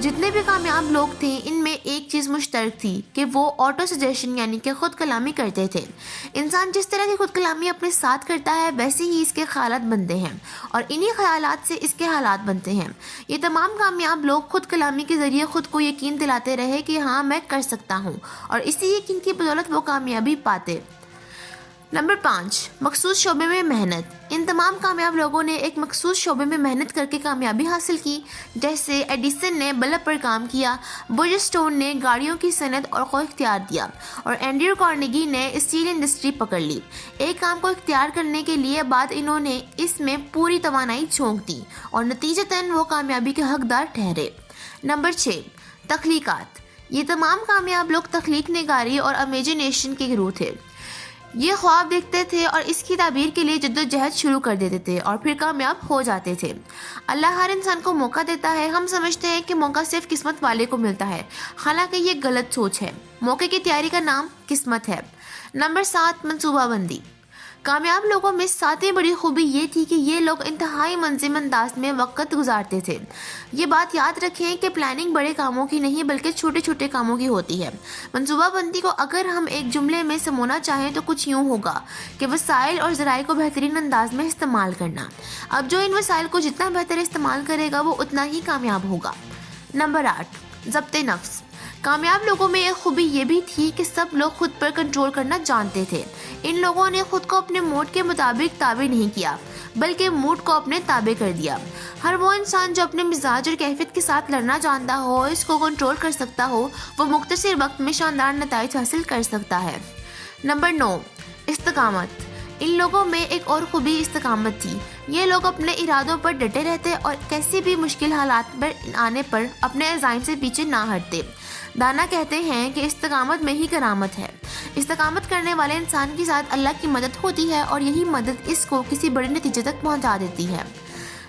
جتنے بھی کامیاب لوگ تھے ان میں ایک چیز مشترک تھی کہ وہ آٹو سجیشن یعنی کہ خود کلامی کرتے تھے۔ انسان جس طرح کی خود کلامی اپنے ساتھ کرتا ہے ویسے ہی اس کے خیالات بنتے ہیں اور انہی خیالات سے اس کے حالات بنتے ہیں۔ یہ تمام کامیاب لوگ خود کلامی کے ذریعے خود کو یقین دلاتے رہے کہ ہاں میں کر سکتا ہوں، اور اسی یقین کی بدولت وہ کامیابی پاتے۔ نمبر 5، مخصوص شعبے میں محنت۔ ان تمام کامیاب لوگوں نے ایک مخصوص شعبے میں محنت کر کے کامیابی حاصل کی، جیسے ایڈیسن نے بلب پر کام کیا، برجسٹون نے گاڑیوں کی صنعت کو اختیار دیا، اور اینڈریو کارنیگی نے اسٹیل انڈسٹری پکڑ لی۔ ایک کام کو اختیار کرنے کے لیے بعد انہوں نے اس میں پوری توانائی جھونک دی اور نتیجتاً وہ کامیابی کے حقدار ٹھہرے۔ نمبر 6، تخلیقات۔ یہ تمام کامیاب لوگ تخلیق نگاری اور امیجنیشن کے گروہ تھے۔ یہ خواب دیکھتے تھے اور اس کی تعبیر کے لیے جدوجہد شروع کر دیتے تھے اور پھر کامیاب ہو جاتے تھے۔ اللہ ہر انسان کو موقع دیتا ہے۔ ہم سمجھتے ہیں کہ موقع صرف قسمت والے کو ملتا ہے، حالانکہ یہ غلط سوچ ہے۔ موقع کی تیاری کا نام قسمت ہے۔ نمبر 7، منصوبہ بندی۔ کامیاب لوگوں میں 7ویں بڑی خوبی یہ تھی کہ یہ لوگ انتہائی منظم انداز میں وقت گزارتے تھے۔ یہ بات یاد رکھیں کہ پلاننگ بڑے کاموں کی نہیں بلکہ چھوٹے چھوٹے کاموں کی ہوتی ہے۔ منصوبہ بندی کو اگر ہم ایک جملے میں سمونا چاہیں تو کچھ یوں ہوگا کہ وسائل اور ذرائع کو بہترین انداز میں استعمال کرنا۔ اب جو ان وسائل کو جتنا بہتر استعمال کرے گا وہ اتنا ہی کامیاب ہوگا۔ نمبر 8، ضبط نفس۔ کامیاب لوگوں میں ایک خوبی یہ بھی تھی کہ سب لوگ خود پر کنٹرول کرنا جانتے تھے۔ ان لوگوں نے خود کو اپنے موڈ کے مطابق تابع نہیں کیا بلکہ موڈ کو اپنے تابع کر دیا۔ ہر وہ انسان جو اپنے مزاج اور کیفیت کے ساتھ لڑنا جانتا ہو، اس کو کنٹرول کر سکتا ہو، وہ مختصر وقت میں شاندار نتائج حاصل کر سکتا ہے۔ نمبر 9، استقامت۔ ان لوگوں میں ایک اور خوبی استقامت تھی۔ یہ لوگ اپنے ارادوں پر ڈٹے رہتے اور کیسی بھی مشکل حالات پر آنے پر اپنے عزائم سے پیچھے نہ ہٹتے۔ دانا کہتے ہیں کہ استقامت میں ہی کرامت ہے۔ استقامت کرنے والے انسان کے ساتھ اللہ کی مدد ہوتی ہے اور یہی مدد اس کو کسی بڑے نتیجے تک پہنچا دیتی ہے۔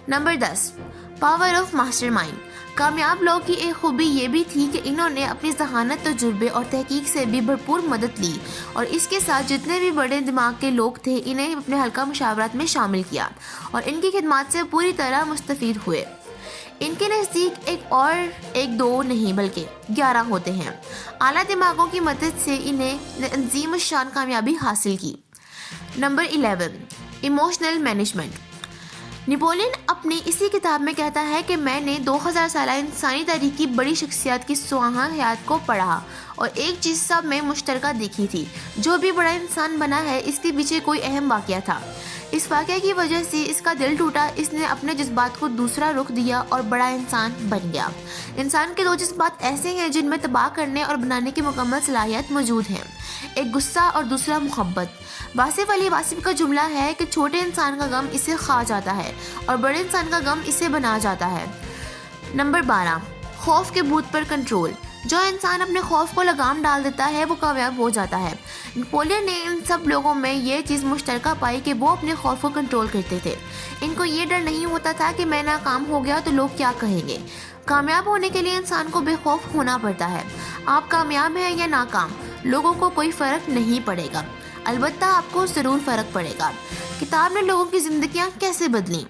Number 10، power of master mind. کامیاب لوگ کی ایک خوبی یہ بھی تھی کہ انہوں نے اپنی ذہانت، تجربے اور تحقیق سے بھی بھرپور مدد لی اور اس کے ساتھ جتنے بھی بڑے دماغ کے لوگ تھے انہیں اپنے حلقہ مشاورت میں شامل کیا اور ان کی خدمات سے پوری طرح مستفید ہوئے۔ ان کے نزدیک ایک دو نہیں بلکہ 11 ہوتے ہیں۔ اعلیٰ دماغوں کی مدد سے انہیں عظیم الشان کامیابی حاصل کی۔ Number 11، emotional management. نیپولین اپنی اسی کتاب میں کہتا ہے کہ میں نے 2000 سالہ انسانی تاریخ کی بڑی شخصیات کی سوانح حیات کو پڑھا اور ایک چیز سب میں مشترکہ دیکھی تھی۔ جو بھی بڑا انسان بنا ہے اس کے پیچھے کوئی اہم واقعہ تھا۔ اس واقعے کی وجہ سے اس کا دل ٹوٹا، اس نے اپنے جذبات کو دوسرا رخ دیا اور بڑا انسان بن گیا۔ انسان کے 2 جذبات ایسے ہیں جن میں تباہ کرنے اور بنانے کی مکمل صلاحیت موجود ہے، ایک غصہ اور دوسرا محبت۔ واصف علی واصف کا جملہ ہے کہ چھوٹے انسان کا غم اسے کھا جاتا ہے اور بڑے انسان کا غم اسے بنا جاتا ہے۔ نمبر 12، خوف کے بھوت پر کنٹرول۔ جو انسان اپنے خوف کو لگام ڈال دیتا ہے وہ کامیاب ہو جاتا ہے۔ نیپولین نے ان سب لوگوں میں یہ چیز مشترکہ پائی کہ وہ اپنے خوف کو کنٹرول کرتے تھے۔ ان کو یہ ڈر نہیں ہوتا تھا کہ میں ناکام ہو گیا تو لوگ کیا کہیں گے۔ کامیاب ہونے کے لیے انسان کو بے خوف ہونا پڑتا ہے۔ آپ کامیاب ہیں یا ناکام، لوگوں کو کوئی فرق نہیں پڑے گا، البتہ آپ کو ضرور فرق پڑے گا۔ کتاب نے لوگوں کی زندگیاں کیسے بدلیں۔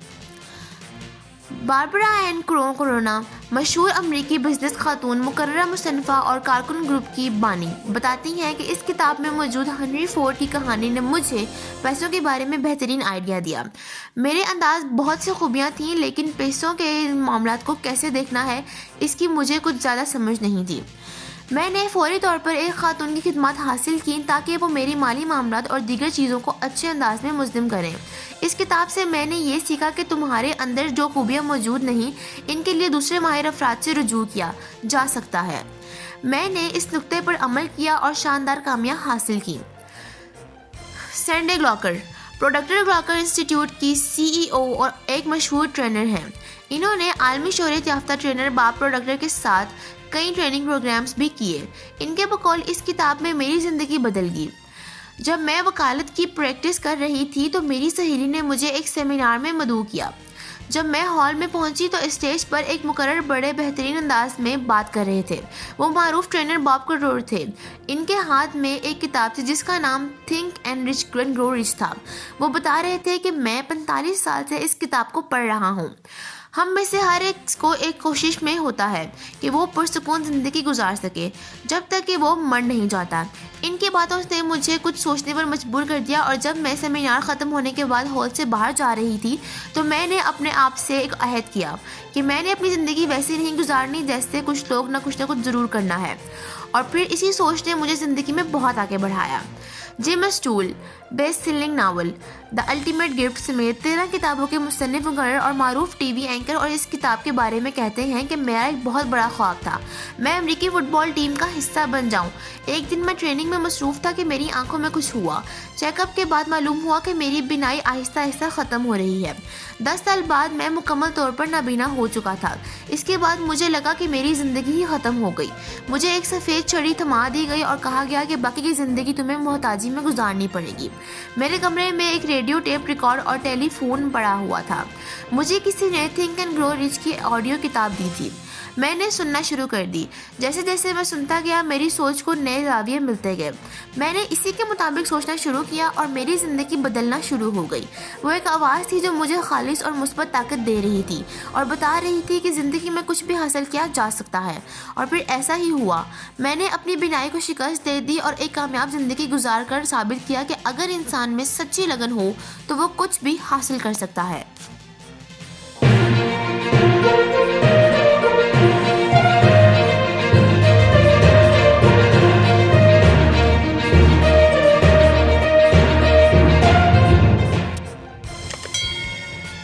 باربرا این کرونا، مشہور امریکی بزنس خاتون، مقررہ مصنفہ اور کارکن گروپ کی بانی، بتاتی ہیں کہ اس کتاب میں موجود ہنری فورڈ کی کہانی نے مجھے پیسوں کے بارے میں بہترین آئیڈیا دیا۔ میرے انداز بہت سی خوبیاں تھیں لیکن پیسوں کے معاملات کو کیسے دیکھنا ہے اس کی مجھے کچھ زیادہ سمجھ نہیں تھی۔ میں نے فوری طور پر ایک خاتون کی خدمات حاصل کی تاکہ وہ میری مالی معاملات اور دیگر چیزوں کو اچھے انداز میں منظم کریں۔ اس کتاب سے میں نے یہ سیکھا کہ تمہارے اندر جو خوبیاں موجود نہیں ان کے لیے دوسرے ماہر افراد سے رجوع کیا جا سکتا ہے۔ میں نے اس نقطے پر عمل کیا اور شاندار کامیابی حاصل کی۔ سینڈے گلاکر، پروڈکٹر گلاکر انسٹیٹیوٹ کی CEO اور ایک مشہور ٹرینر ہیں۔ انہوں نے عالمی شہرت یافتہ ٹرینر باب پروڈکٹر کے ساتھ کئی ٹریننگ پروگرامز بھی کیے۔ ان کے بقول اس کتاب میں میری زندگی بدل گئی۔ جب میں وکالت کی پریکٹس کر رہی تھی تو میری سہیلی نے مجھے ایک سیمینار میں مدعو کیا۔ جب میں ہال میں پہنچی تو اسٹیج پر ایک مقرر بڑے بہترین انداز میں بات کر رہے تھے۔ وہ معروف ٹرینر باب کروڑ تھے۔ ان کے ہاتھ میں ایک کتاب تھی جس کا نام تھنک اینڈ گرو رچ تھا۔ وہ بتا رہے تھے کہ میں 45 سال سے اس کتاب کو پڑھ رہا ہوں۔ ہم میں سے ہر ایک کو ایک کوشش میں ہوتا ہے کہ وہ پرسکون زندگی گزار سکے جب تک کہ وہ مر نہیں جاتا۔ ان کی باتوں نے مجھے کچھ سوچنے پر مجبور کر دیا، اور جب میں سیمینار ختم ہونے کے بعد ہال سے باہر جا رہی تھی تو میں نے اپنے آپ سے ایک عہد کیا کہ میں نے اپنی زندگی ویسے نہیں گزارنی جیسے کچھ لوگ نہ کچھ ضرور کرنا ہے۔ اور پھر اسی سوچ نے مجھے زندگی میں بہت آگے بڑھایا۔ Jim Stovall, best selling novel the ultimate gift سمیت 13 کتابوں کے مصنف، مقرر اور معروف ٹی وی اینکر، اور اس کتاب کے بارے میں کہتے ہیں کہ میرا ایک بہت بڑا خواب تھا میں امریکی فٹ بال ٹیم کا حصہ بن جاؤں۔ ایک دن میں ٹریننگ میں مصروف تھا کہ میری آنکھوں میں کچھ ہوا۔ چیک اپ کے بعد معلوم ہوا کہ میری بینائی آہستہ آہستہ ختم ہو رہی ہے۔ 10 سال بعد میں مکمل طور پر نابینا ہو چکا تھا۔ اس کے بعد مجھے لگا کہ میری زندگی ہی ختم ہو گئی۔ مجھے ایک سفید چھڑی تھما دی گئی اور کہا گیا کہ باقی کی زندگی تمہیں محتاجی میں گزارنی پڑے گی۔ میرے کمرے میں ایک ریڈیو ٹیپ ریکارڈ اور ٹیلی فون پڑا ہوا تھا۔ مجھے کسی نے تھنک اینڈ گرو ریچ کی آڈیو کتاب دی تھی۔ میں نے سننا شروع کر دی۔ جیسے جیسے میں سنتا گیا میری سوچ کو نئے زاویے ملتے گئے۔ میں نے اسی کے مطابق سوچنا شروع کیا اور میری زندگی بدلنا شروع ہو گئی۔ وہ ایک آواز تھی جو مجھے خالص اور مثبت طاقت دے رہی تھی اور بتا رہی تھی کہ زندگی میں کچھ بھی حاصل کیا جا سکتا ہے۔ اور پھر ایسا ہی ہوا۔ میں نے اپنی بینائی کو شکست دے دی اور ایک کامیاب زندگی گزار کر ثابت کیا کہ اگر انسان میں سچی لگن ہو تو وہ کچھ بھی حاصل کر سکتا ہے۔